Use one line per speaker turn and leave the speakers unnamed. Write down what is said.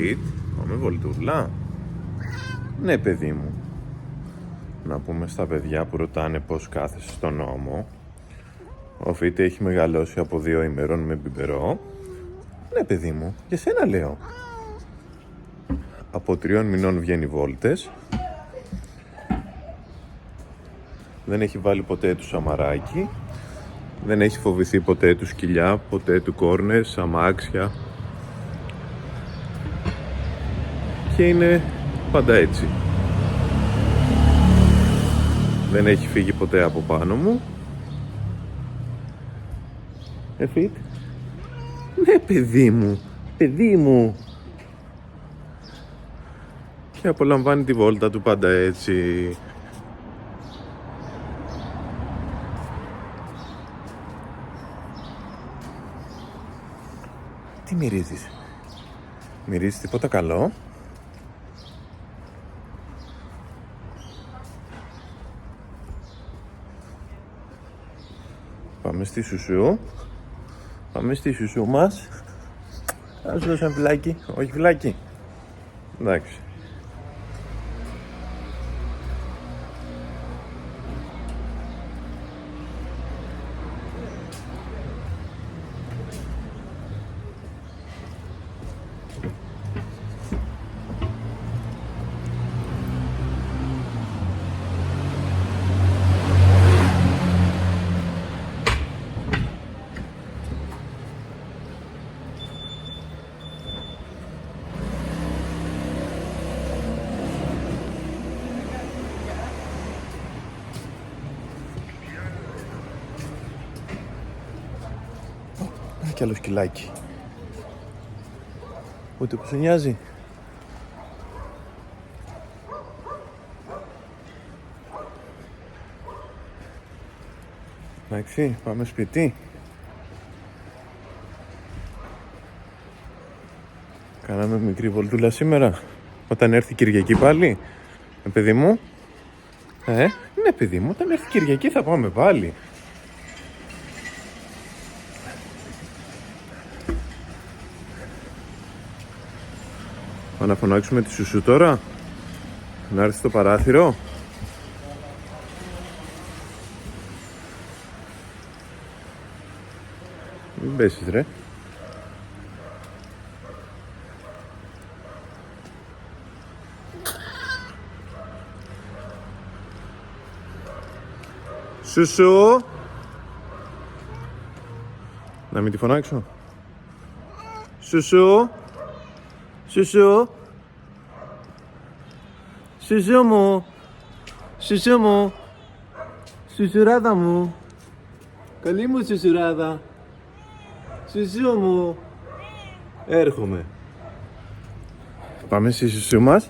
Φιτ, πάμε βολτούλα. Ναι, παιδί μου. Να πούμε στα παιδιά που ρωτάνε πώς κάθεσαι στον ώμο. Ο Φιτ έχει μεγαλώσει από 2 ημερών με μπιμπερό. Ναι, παιδί μου, για σένα λέω. Από 3 μηνών βγαίνει βόλτες. Δεν έχει βάλει ποτέ του σαμαράκι. Δεν έχει φοβηθεί ποτέ του σκυλιά, ποτέ του κόρνες, αμάξια. Και είναι πάντα έτσι. Δεν έχει φύγει ποτέ από πάνω μου. Φιτ. Ναι, παιδί μου, παιδί μου. Και απολαμβάνει τη βόλτα του πάντα έτσι. Τι μυρίζεις? Μυρίζεις τίποτα καλό? Πάμε στη σουσού. Πάμε στη σουσού μας. Θα σου δώσω ένα φυλάκι. Όχι φυλάκι. Εντάξει. Κι άλλο σκυλάκι. Ούτε που σε νοιάζει. Εντάξει, πάμε σπίτι. Κάναμε μικρή βολτούλα σήμερα. Όταν έρθει η Κυριακή πάλι. Παιδί μου. Ναι, παιδί μου, όταν έρθει η Κυριακή θα πάμε πάλι. Να φωνάξουμε τη σουσού τώρα. Να έρθει στο παράθυρο. Μην πέσεις ρε. Σουσού. Να μην τη φωνάξω. Σουσού. Σουσού. Σουσού μου. Σουσού μου. Σουσουράδα μου. Καλή μου σουσουράδα. Σουσού μου. Έρχομαι. Πάμε στη σουσού μας.